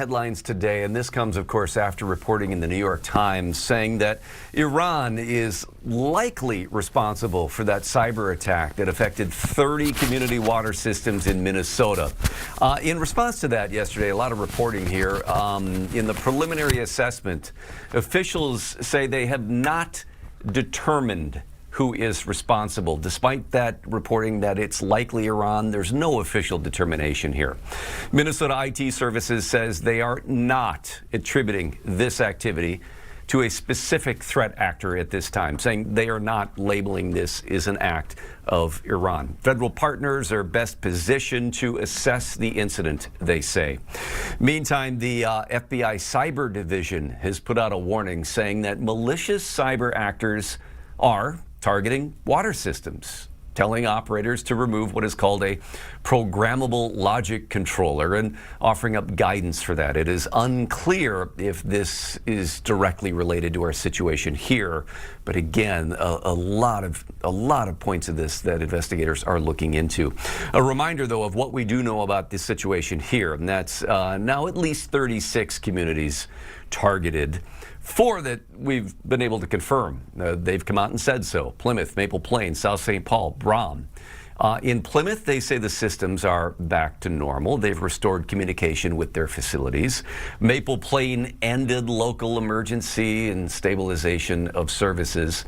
headlines today, and this comes, of course, after reporting in the New York Times saying that Iran is likely responsible for that cyber attack that affected 30 community water systems in Minnesota. In response to that yesterday, a lot of reporting here. In the preliminary assessment, officials say they have not determined who is responsible. Despite that reporting that it's likely Iran, there's no official determination here. Minnesota IT Services says they are not attributing this activity to a specific threat actor at this time, saying they are not labeling this as an act of Iran. Federal partners are best positioned to assess the incident, they say. Meantime, the FBI Cyber Division has put out a warning saying that malicious cyber actors are targeting water systems, telling operators to remove what is called a programmable logic controller and offering up guidance for that. It is unclear if this is directly related to our situation here, but again, a lot of points of this that investigators are looking into. A reminder, though, of what we do know about this situation here, and that's now at least 36 communities targeted. 4 that we've been able to confirm. They've come out and said so. Plymouth, Maple Plain, South St. Paul, Brom. In Plymouth, they say the systems are back to normal. They've restored communication with their facilities. Maple Plain ended local emergency and stabilization of services.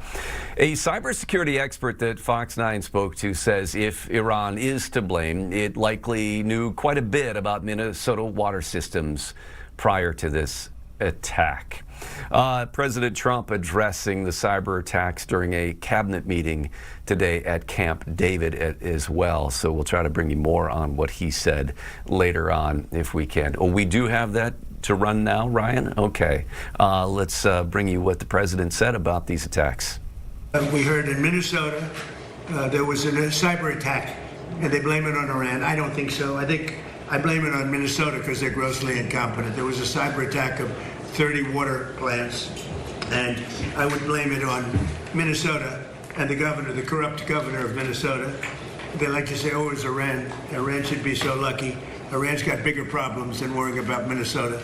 A cybersecurity expert that Fox 9 spoke to says if Iran is to blame, it likely knew quite a bit about Minnesota water systems prior to this attack. President Trump addressing the cyber attacks during a cabinet meeting today at Camp David as well. So we'll try to bring you more on what he said later on if we can. Oh, we do have that to run now, Ryan? Okay. Let's bring you what the president said about these attacks. We heard in Minnesota there was a cyber attack and they blame it on Iran. I don't think so. I blame it on Minnesota because they're grossly incompetent. There was a cyber attack of 30 water plants, and I would blame it on Minnesota and the governor, the corrupt governor of Minnesota. They like to say, oh, it's Iran. Iran should be so lucky. Iran's got bigger problems than worrying about Minnesota.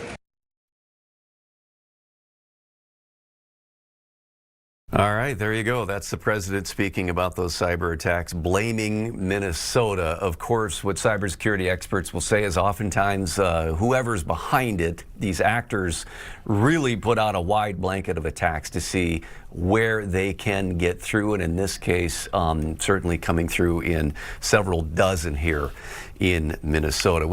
All right, there you go. That's the president speaking about those cyber attacks, blaming Minnesota. Of course, what cybersecurity experts will say is oftentimes whoever's behind it, these actors really put out a wide blanket of attacks to see where they can get through. And in this case, certainly coming through in several dozen here in Minnesota.